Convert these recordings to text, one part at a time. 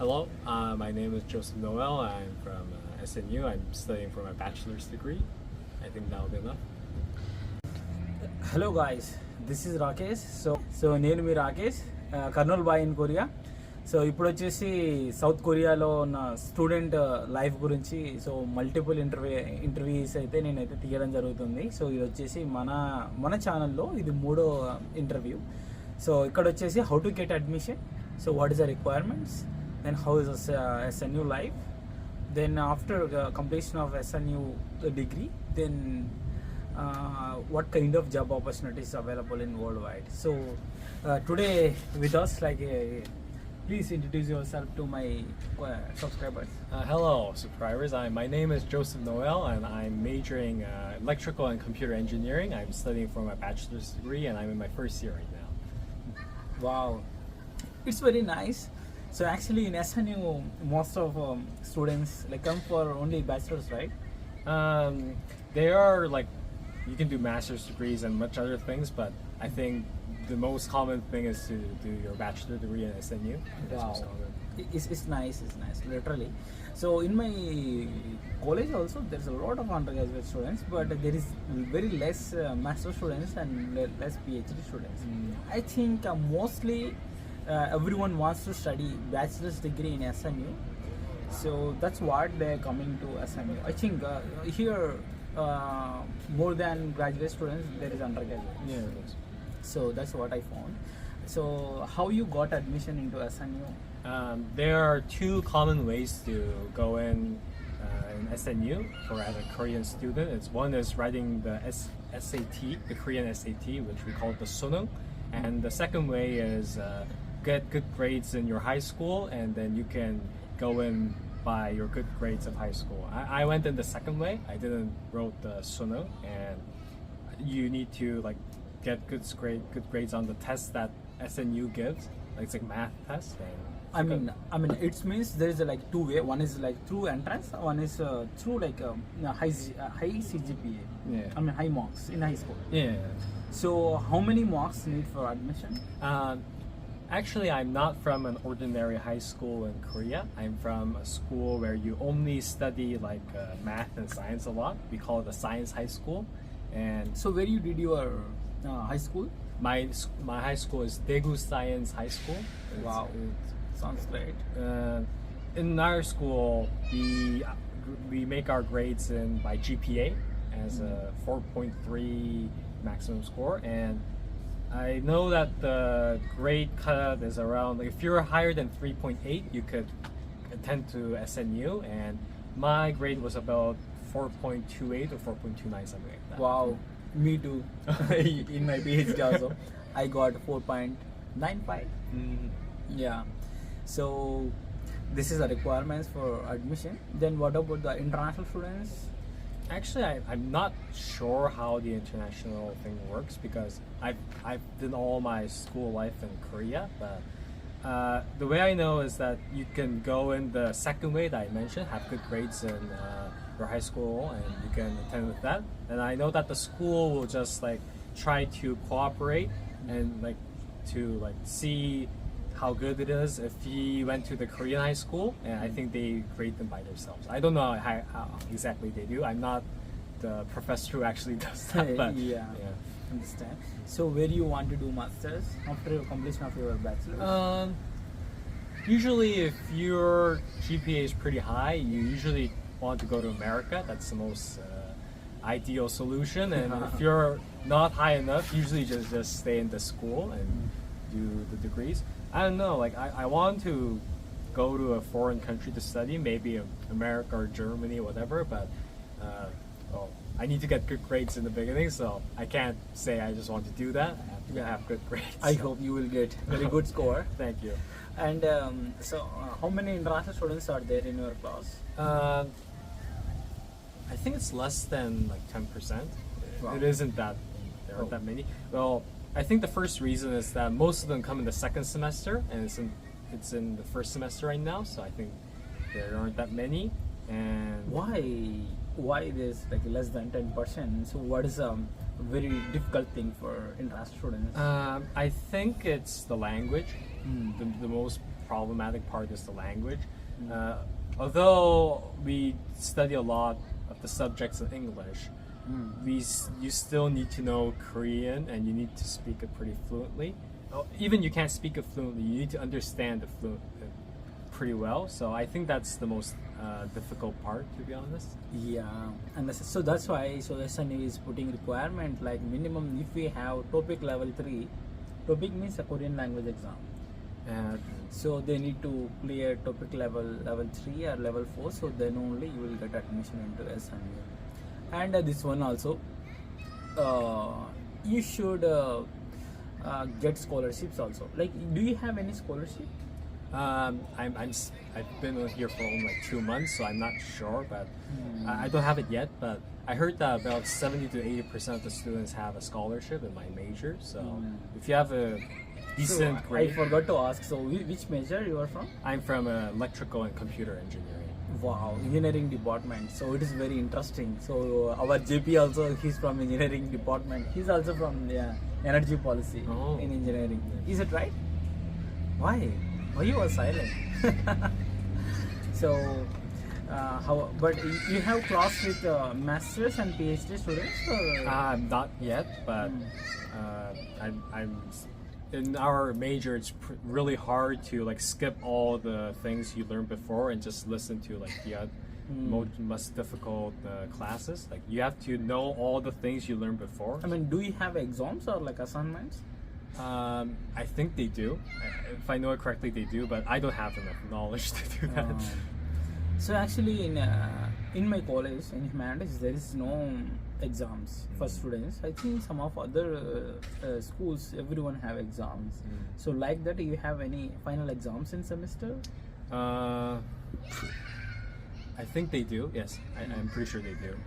Hello, my name is Joseph Noel. I'm from SNU. I'm studying for my bachelor's degree. I think that'll be enough. Hello guys this is Rakesh. నేను మీ Rakesh, Kurnool boy in Korea. So ఇప్పుడు వచ్చేసి south కొరియాలో ఉన్న student life గురించి multiple interviews అయితే నేనైతే తీయడం జరుగుతుంది. సో ఇది వచ్చేసి మన ఛానల్లో ఇది 3వ ఇంటర్వ్యూ. సో ఇక్కడ వచ్చేసి how to get admission, so what is the requirements, then how is SNU life, then after completion of SNU degree, then what kind of job opportunities available in worldwide. So today with us, please introduce yourself to my subscribers. Hello, subscribers. My name is Joseph Noel, and I'm majoring electrical and computer engineering. I'm studying for my bachelor's degree, and I'm in my first year right now. Wow, it's very nice. So actually in SNU, most of students come for only bachelor's, right? They are you can do master's degrees and much other things, but I think the most common thing is to do your bachelor degree in SNU. Wow, it's nice, literally. So in my college also there's a lot of undergraduate students, but there is very less master students and less PhD students. I think mostly everyone wants to study bachelor's degree in SNU, so that's what they're coming to SNU. I think here more than graduate students there is undergraduate. Yeah. So that's what I found. So how you got admission into SNU? There are two common ways to go in SNU for as a Korean student. One is writing the SAT, the Korean SAT, which we call the Sunung, and the second way is get good grades in your high school, and then you can go in by your good grades of high school. I went in the second way. I didn't wrote the Sunung, and you need to get good grades on the test that SNU gives. It's like math test. And I mean it means there is two way. One is through entrance, one is through high CGPA. Yeah. I mean high marks in high school. Yeah. So how many marks need for admission? Actually, I'm not from an ordinary high school in Korea. I'm from a school where you only study math and science a lot. We call it a science high school. And So where you did your high school? my high school is Daegu Science High School. Wow. Sounds great. In our school, we make our grades by GPA as a 4.3 maximum score, and I know that the grade cut is around if you're higher than 3.8, you could attend to SNU, and my grade was about 4.28 or 4.29, something like that. Wow, me too. In my PhD also, I got 4.95. Yeah. So this is the requirements for admission. Then what about the international students? Actually, I'm not sure how the international thing works because I've done all my school life in Korea, but the way I know is that you can go in the second way that I mentioned, have good grades in your high school, and you can attend with that. And I know that the school will just try to cooperate and to see how good it is if he went to the Korean high school, and I think they grade them by themselves. I don't know how exactly they do. I'm not the professor who actually does that, but yeah. Understand. So where do you want to do masters after completion of your bachelor's? Usually if your GPA is pretty high, you usually want to go to America. That's the most ideal solution, and if you're not high enough, usually just stay in the school and do the degrees. I don't know, I want to go to a foreign country to study, maybe America or Germany or whatever, but I need to get good grades in the beginning, so I can't say I just want to do that. I have to have good grades. I hope you will get very good score. Thank you. And so how many international students are there in your class? I think it's less than 10%. Wow. It isn't that there aren't that many. Well, I think the first reason is that most of them come in the second semester, and it's in the first semester right now, so I think there aren't that many. And Why there's less than 10%? So what is a very difficult thing for international students? I think it's the language. The most problematic part is the language. Although we study a lot of the subjects in English, you still need to know Korean and you need to speak it pretty fluently. Even you can't speak it fluently, you need to understand it pretty well. So I think that's the most difficult part, to be honest. Yeah, and so that's why SNU is putting requirement like minimum if we have topic level 3, topic means a Korean language exam. So they need to clear topic level 3 or level 4, so then only you will get admission into SNU. And this one also, you should get scholarships also. Like, do you have any scholarship? I've been here for only like 2 months, so I'm not sure, but I don't have it yet. But I heard that about 70 to 80% of the students have a scholarship in my major. So if you have a decent So, grade, I forgot to ask. So which major you are from? I'm from electrical and computer engineering. Wow, engineering department. So it is very interesting. So our JP also, he's from engineering department. He's also from energy policy in engineering. Is it right? Why? Why you are silent? So how? But you have class with masters and PhD students? Or? Not yet, but I'm in our major. It's really hard to like skip all the things you learned before and just listen to like the most difficult classes. Like you have to know all the things you learned before. I mean, do you have exams or like assignments? I think they do. If I know it correctly, they do, but I don't have enough knowledge to do that. So actually, in my college in humanities, there is no exams for students. I think some of other schools, everyone have exams. So like that, you have any final exams in semester? I think they do. Yes, I'm pretty sure they do.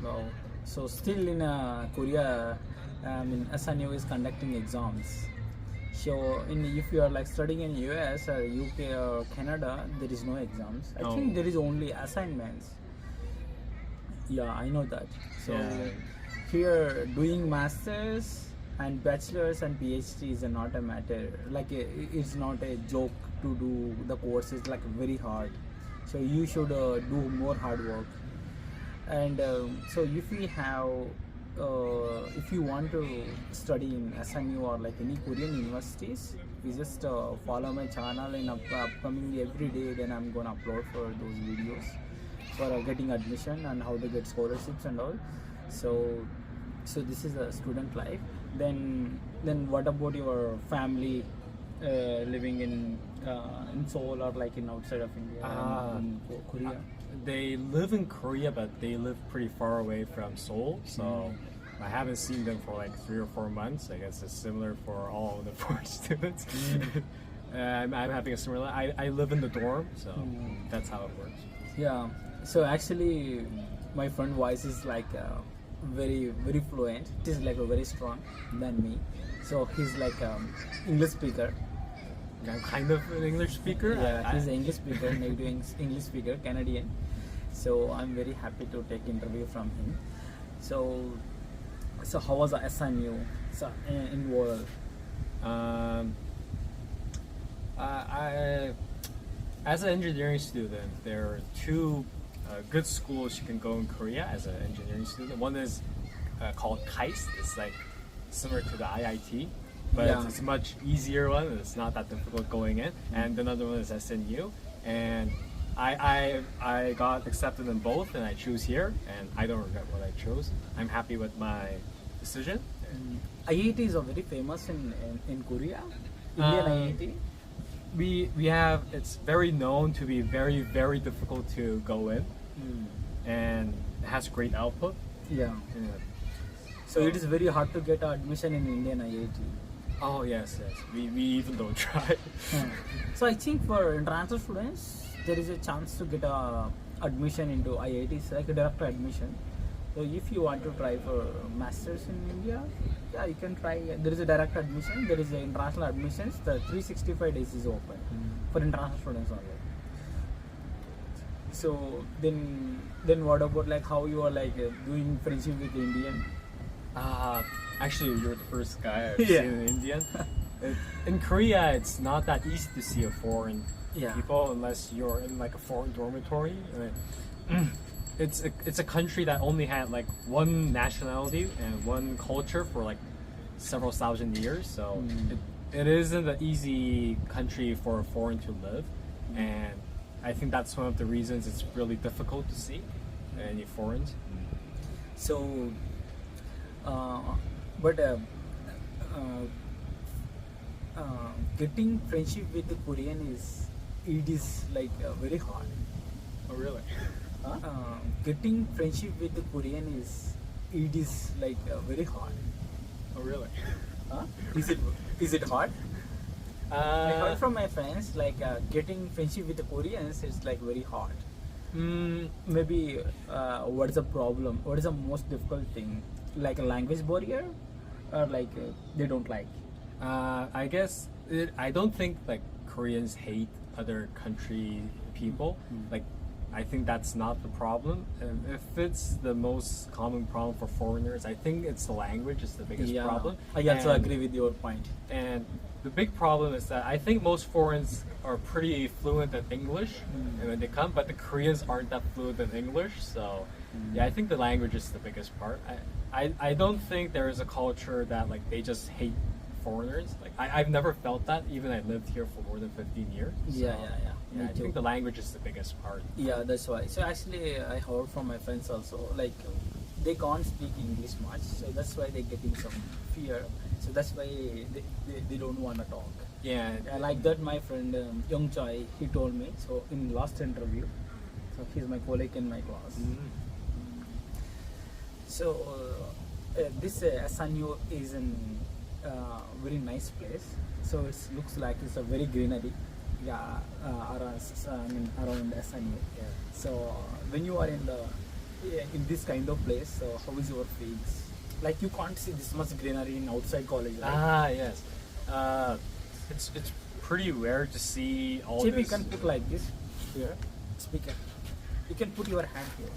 Wow. So still in Korea, SNU is conducting exams. So if you are like studying in US or UK or Canada, there is no exams. I think there is only assignments. Yeah, I know that. So here doing masters and bachelors and PhD is not a matter. Like it's not a joke to do the course. It's like very hard. So you should do more hard work. And so if we have if you want to study in SNU or like any Korean universities, you just follow my channel in upcoming every day. Then I'm gonna upload for those videos for getting admission and how to get scholarships and all. So this is a student life. Then what about your family living in Seoul or like in outside of India in Korea? They live in Korea, but they live pretty far away from Seoul, so I haven't seen them for like 3 or 4 months. I guess it's similar for all the foreign students. I'm having a similar life. I live in the dorm, so that's how it works. Yeah. So actually, my friend voice is like very very fluent. He's like very strong than me. So he's like English speaker. I'm kind of an English speaker. Yeah, he's an English speaker, native English speaker, Canadian. So I'm very happy to take interview from him. So how was the SNU involved? As an engineering student, there are 2 good schools you can go in Korea as an engineering student. One is called KAIST. It's like similar to the IIT. But it's a much easier one. It's not that difficult going in. And another one is SNU. And I got accepted in both, and I choose here. And I don't regret what I chose. I'm happy with my decision. IITs are very famous in Korea. Indian IIT. We have. It's very known to be very very difficult to go in, and it has great output. Yeah. So it is very hard to get admission in Indian IIT. Oh yes. We even don't try. So I think for international students, there is a chance to get admission into IITs, like a direct admission. So if you want to try for masters in India, yeah, you can try. There is a direct admission. There is a international admissions. The 365 days is open for international students only. So then what about like how you are like doing friendship with the Indian? Actually, you're the first guy I've seen an Indian. in Korea, it's not that easy to see a foreign Yeah. people unless you're in like a foreign dormitory. It's a country that only had like one nationality and one culture for like several thousand years. So it isn't an easy country for a foreign to live, and I think that's one of the reasons it's really difficult to see any foreigners. So, but getting friendship with the Korean is like very hard. Oh really? Getting friendship with the Korean is like very hard. Oh really? Is it hard? I heard Uh, from my friends like getting friendship with the Koreans is like very hard. Maybe what is the problem? What is the most difficult thing? Like a language barrier, or like they don't like. I guess I don't think like Koreans hate other country people. Like I think that's not the problem. If it's the most common problem for foreigners, I think it's the language is the biggest problem. I also And- agree with your point. And the big problem is that I think most foreigners are pretty fluent in English and when they come, but the Koreans aren't that fluent in English. So yeah, I think the language is the biggest part. I don't think there is a culture that like they just hate foreigners. Like I've never felt that, even I lived here for more than 15 years. Yeah. Yeah, Me I too. think the language is the biggest part. Yeah, that's why. So actually, I heard from my friends also, like they can't speak English much, so that's why they're getting some fear. So that's why they don't want to talk. Yeah, Yeah, like that, my friend Young Choi, he told me. So in last interview, so he's my colleague in my class. So this SNU is an very nice place. So it looks like it's a very greenery. Yeah, around SNU. Yeah. So when you are in this kind of place, so how is your feels? Like you can't see this much greenery in outside college, right? Ah, yes. It's pretty rare to see all Maybe you this. can put like this here, speaker. You can put your hand here.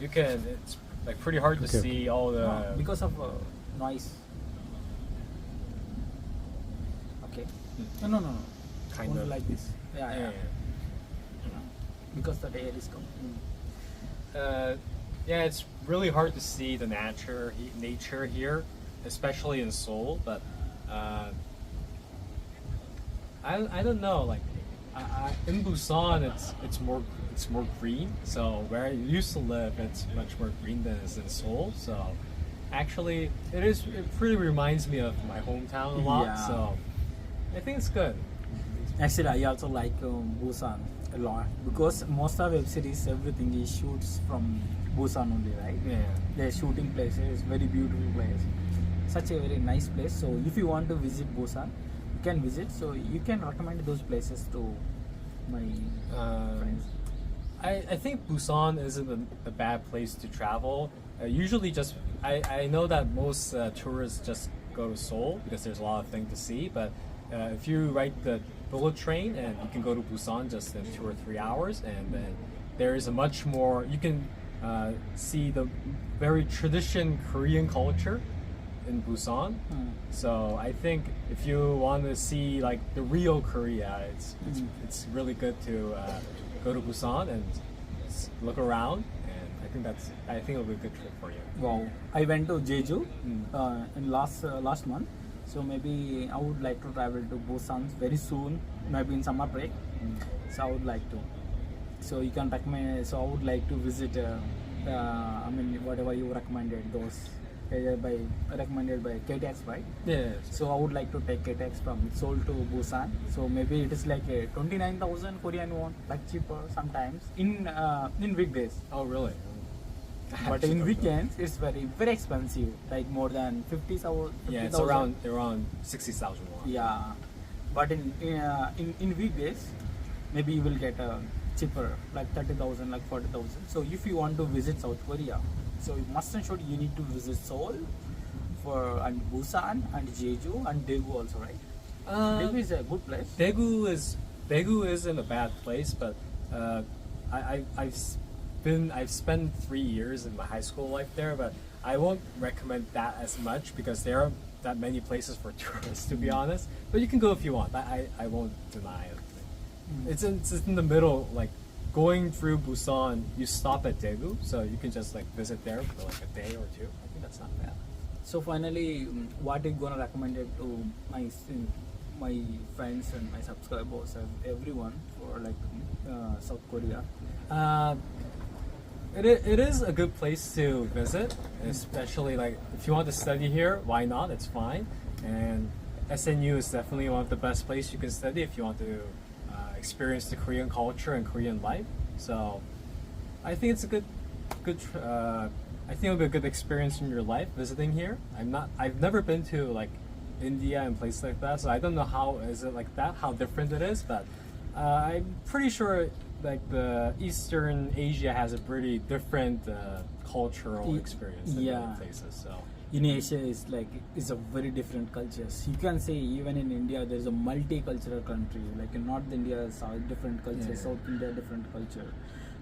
You can. It's like pretty hard to Okay. see all the. No, because of noise. Okay. No. Kind Only of. like this. Yeah, Yeah. Because the air is coming. yeah, it's really hard to see the nature here, especially in Seoul. But I don't know. Like in Busan, it's more green. So where I used to live, it's much more green than it is in Seoul. So actually, it pretty reminds me of my hometown a lot. Yeah. So I think it's good. Actually, I also like Busan a lot because most of web series, everything is shoots from Busan only, right? Yeah. The shooting places, very beautiful place, such a very nice place. So if you want to visit Busan, you can visit. So you can recommend those places to my friends. I think Busan isn't a bad place to travel. Usually, I know that most tourists just go to Seoul because there's a lot of things to see. But if you ride the bullet train, and you can go to Busan just in 2 or 3 hours, and then there is a much more. You can see the very tradition Korean culture in Busan. So I think if you want to see like the real Korea, it's really good to go to Busan and look around. And I think it'll be a good trip for you. Wow! I went to Jeju in last month. So maybe I would like to travel to Busan very soon, maybe in summer break. So I would like to. So you can recommend. So I would like to visit. Whatever you recommended, those recommended by KTX, right? Yes. So I would like to take KTX from Seoul to Busan. So maybe it is like a 29,000 Korean won, like cheaper sometimes in weekdays. Oh really? But in weekends, it's very expensive, like more than 50,000. Yeah, it's around 60,000 won. Yeah, but in weekdays, maybe you will get cheaper, like 30,000, like 40,000. So if you want to visit South Korea, so you must and should you need to visit Seoul, and Busan and Jeju and Daegu also, right? Daegu is a good place. Daegu isn't a bad place, but I've spent 3 years in my high school life there, but I won't recommend that as much because there are that many places for tourists, to be honest. But you can go if you want. I won't deny it. It's in the middle, like going through Busan. You stop at Daegu, so you can just like visit there for like a day or two. I think that's not bad. So finally, what are you gonna recommend it to my friends and my subscribers and everyone for like South Korea? It is a good place to visit, especially like if you want to study here, why not? It's fine. And SNU is definitely one of the best places you can study if you want to experience the Korean culture and Korean life. So I think it's a good. I think it'll be a good experience in your life visiting here. I've never been to like India and places like that, so I don't know how is it like that, how different it is. But I'm pretty sure like the Eastern Asia has a pretty different cultural experience than other places. So in Asia is a very different cultures. You can say even in India there's a multicultural country. Like in North India is a different culture, South India different culture.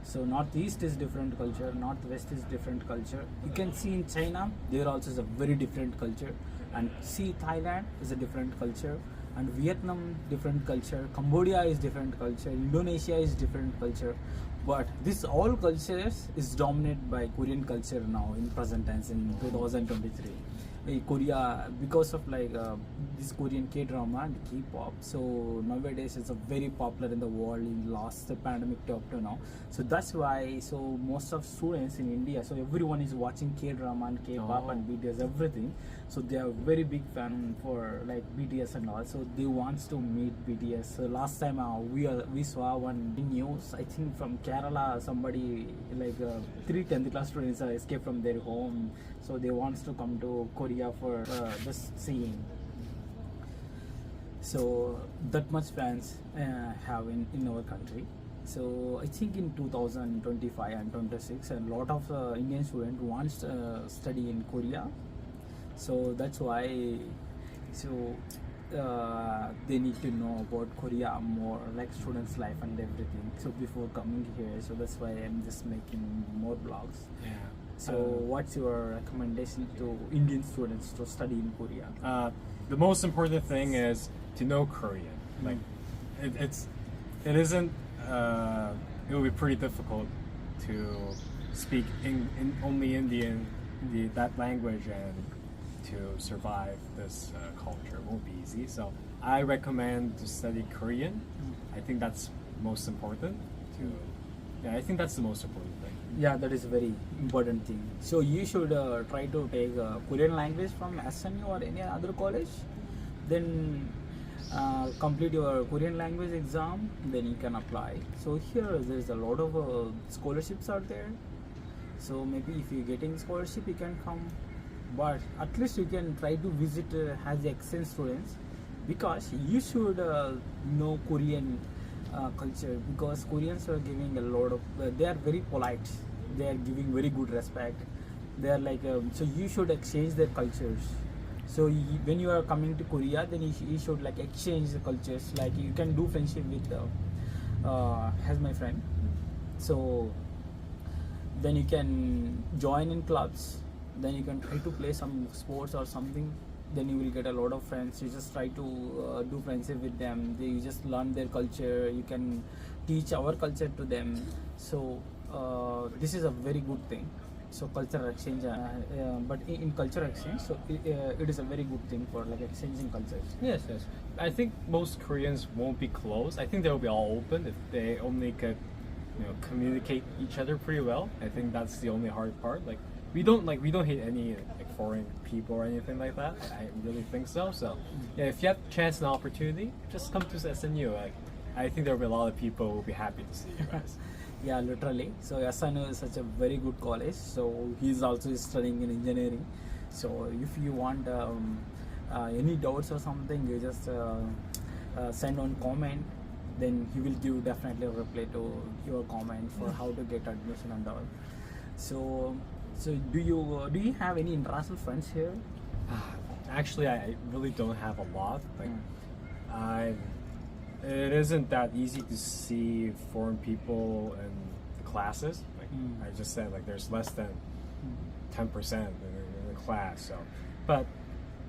So Northeast is different culture, Northwest is different culture. You can see in China there also is a very different culture, and see Thailand is a different culture, and Vietnam different culture, Cambodia is different culture, Indonesia is different culture. But this all cultures is dominated by Korean culture now in present tense in 2023. Korea, because of this Korean K-drama and K-pop, so nowadays it's a very popular in the world in last pandemic to up to now. So that's why so most of students in India, so everyone is watching K-drama and K-pop and BTS everything. So they are very big fan for like BTS and all. So they wants to meet BTS. So last time we saw one news, I think from Kerala, somebody like 3 10th class students escaped from their home. So they wants to come to Korea for this seeing. So that much fans have in our country. So I think in 2025 and 26, a lot of Indian students wants to study in Korea. So that's why they need to know about Korea more, like students' life and everything. So before coming here, so that's why I'm just making more blogs. yeah. So what's your recommendation to Indian students to study in Korea? The most important thing is to know Korean. Like it isn't. It will be pretty difficult to speak in only Indian, that language, and to survive this culture. It won't be easy. So I recommend to study Korean. I think that's most important. I think that's the most important thing. Yeah, that is a very important thing. So you should try to take Korean language from SNU or any other college. Then complete your Korean language exam. Then you can apply. So here there is a lot of scholarships out there. So maybe if you're getting scholarship, you can come. But at least you can try to visit as exchange students, because you should know Korean culture, because Koreans are giving a lot of they are very polite, they are giving very good respect, they are like so you should exchange their cultures. So when you are coming to Korea, then you should like exchange the cultures, like you can do friendship with as my friend. So then you can join in clubs, then you can try to play some sports or something. Then you will get a lot of friends. You just try to do friendship with them. You just learn their culture. You can teach our culture to them. So this is a very good thing. So cultural exchange, but in cultural exchange, so it is a very good thing for like exchanging cultures. Yes. I think most Koreans won't be closed. I think they will be all open if they only could, communicate each other pretty well. I think that's the only hard part. Like we don't hate any like foreign people or anything like that. I really think so. So yeah, if you have chance and opportunity, just come to SNU. Like I think there will be a lot of people who will be happy to see you guys. Yeah, literally. So SNU is such a very good college. So he's also studying in engineering. So if you want any doubts or something, you just send on comment. Then he will give definitely a reply to your comment for how to get admission and all. So do you have any international friends here? Actually, I really don't have a lot. Like it isn't that easy to see foreign people in the classes. Like I just said, like there's less than 10% in the class. So, but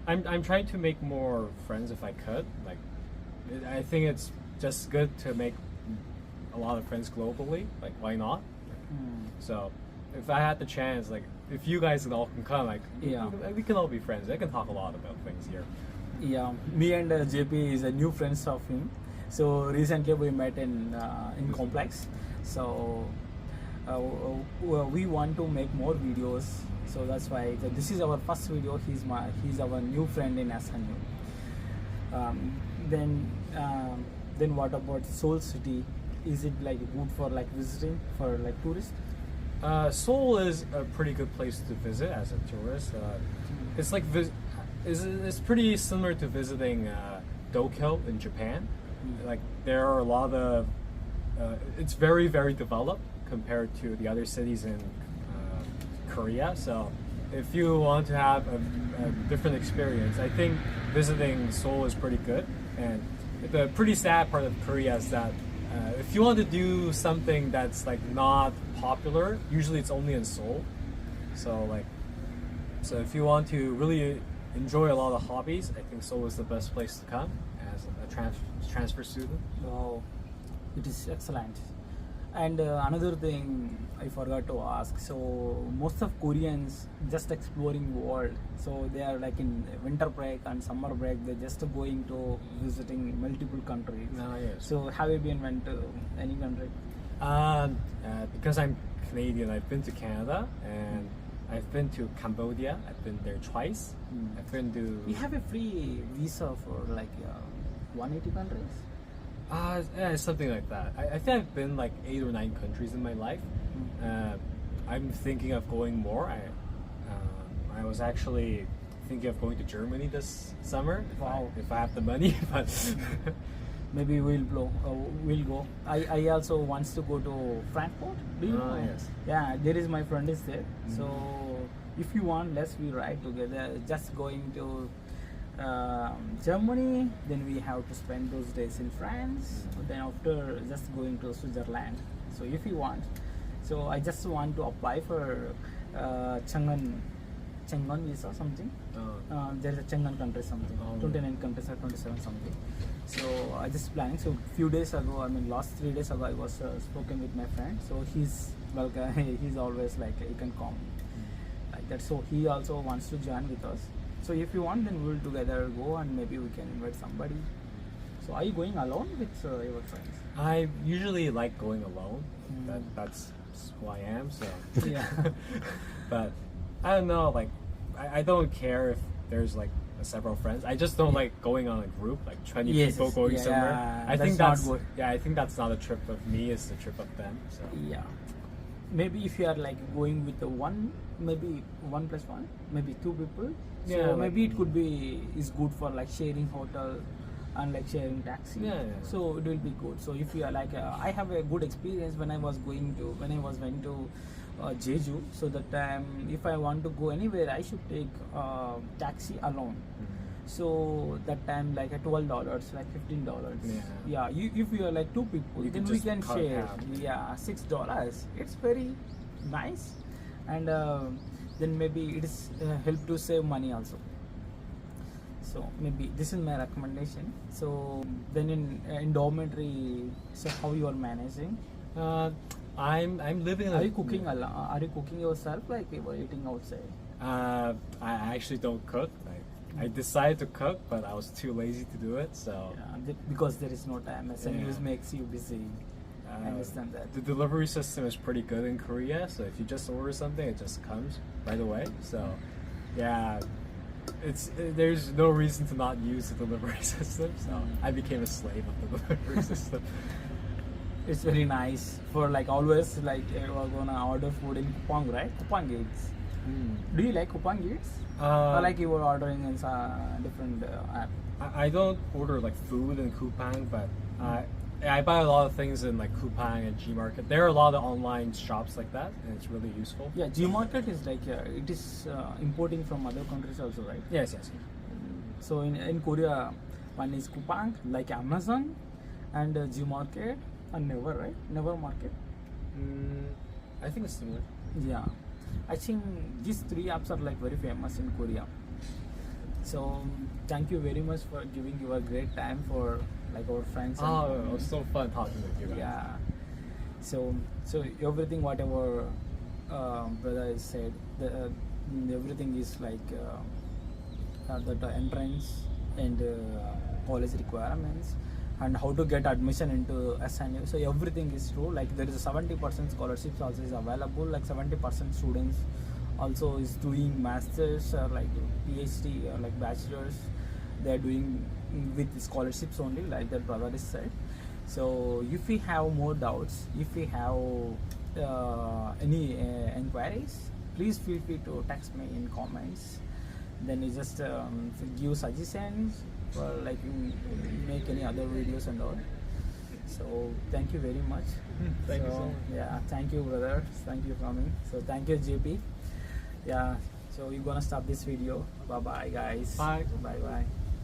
I'm trying to make more friends if I could. Like, I think it's just good to make a lot of friends globally. Like, why not? So, if I had the chance, like, if you guys all can come, like, Yeah. we can all be friends. I can talk a lot about things here. Yeah, me and JP is a new friends of him. So recently we met in complex. So we want to make more videos. So that's why this is our first video. He's our new friend in SNU. Um, then then what about Seoul City? Is it like good for like visiting for like tourists? Seoul is a pretty good place to visit as a tourist. It's like it's pretty similar to visiting Tokyo in Japan. Like there are a lot of it's very developed compared to the other cities in Korea. So if you want to have a different experience, I think visiting Seoul is pretty good. And the pretty sad part of Korea is that if you want to do something that's like not popular, usually it's only in Seoul. So if you want to really enjoy a lot of hobbies, I think Seoul is the best place to come as a transfer student. Wow, it is excellent. And another thing I forgot to ask. So most of Koreans just exploring world. So they are like in winter break and summer break. They're just going to visiting multiple countries. Yes. So have you went to any country? Because I'm Canadian, I've been to Canada and I've been to Cambodia. I've been there twice. I've been to. You have a free visa for like 180 countries. Yeah, something like that. I think I've been like 8 or 9 countries in my life. I'm thinking of going more. I was actually thinking of going to Germany this summer. Wow. If I have the money, but Maybe we'll go. I also wants to go to Frankfurt. Do you know? Yes. Yeah, there is my friend is there. So if you want, let's we ride together. Just going to Germany, then we have to spend those days in France. Then after just going to Switzerland. So if you want, so I just want to apply for Chang'an visa something. There is a Chang'an country something, 29 countries or 27 something. So I just planning. So few days ago, I mean last 3 days ago, I was spoken with my friend. So he's he's always like you can come like that. So he also wants to join with us. So if you want, then we'll together go and maybe we can invite somebody. So are you going alone with your friends? I usually like going alone. That's who I am. So Yeah. but I don't know. Like I don't care if there's like several friends. I just don't like going on a group, like 20 Yes, people going yeah, somewhere. I think that's that's not good. yeah. I think that's not a trip of me. It's the trip of them. So Yeah. Maybe if you are like going with the maybe 1+1, maybe 2 people. So Yeah, like- maybe it could be is good for like sharing hotel and like sharing taxi. Yeah. So it will be good. So if you are like, I have a good experience when I went to Jeju. So that time, if I want to go anywhere, I should take taxi alone. So that time like at $12, like $15. Yeah. If you are like 2 people, You then can we just can cut share. half. Yeah, $6. It's very nice, and then maybe it is help to save money also. So maybe this is my recommendation. So then in dormitory, so how you are managing? I'm living. Are you cooking Are you cooking yourself, like you are eating outside? I actually don't cook. I decided to cook, but I was too lazy to do it. So Because there is no time. SNUs Yeah. makes you busy. I understand that. the delivery system is pretty good in Korea. So if you just order something, it just comes right away. So yeah, there's no reason to not use the delivery system. So I became a slave of the delivery system. It's very nice for like always like you are gonna order food in Kupang, right? Kupang Eats. Do you like Kupang Eats? Or like you were ordering in some different app? I don't order like food in Coupang, but I buy a lot of things in like Coupang and Gmarket. There are a lot of online shops like that, and it's really useful. Yeah, Gmarket is like it is importing from other countries also, right? Yes. So in Korea, one is Coupang, like Amazon, and Gmarket, and Never, right? Never Market. I think it's similar. Yeah, I think these 3 apps are like very famous in Korea. So thank you very much for giving your great time for like our friends. Oh, it was so fun talking with you guys. Yeah. So everything whatever brother has said, everything is like the entrance and college requirements and how to get admission into SNU. So everything is true. Like there is a 70% scholarships also is available. Like 70% students also is doing masters or like PhD or like bachelors. They are doing with scholarships only, like the brother is said. So if we have more doubts, if we have any inquiries, please feel free to text me in comments. Then you just give suggestions for like make any other videos and all. So thank you very much. Thank you so much. Yeah, thank you brother, thank you for coming. So thank you JP. Yeah, so we're gonna stop this video. Bye bye guys. Bye. Bye bye.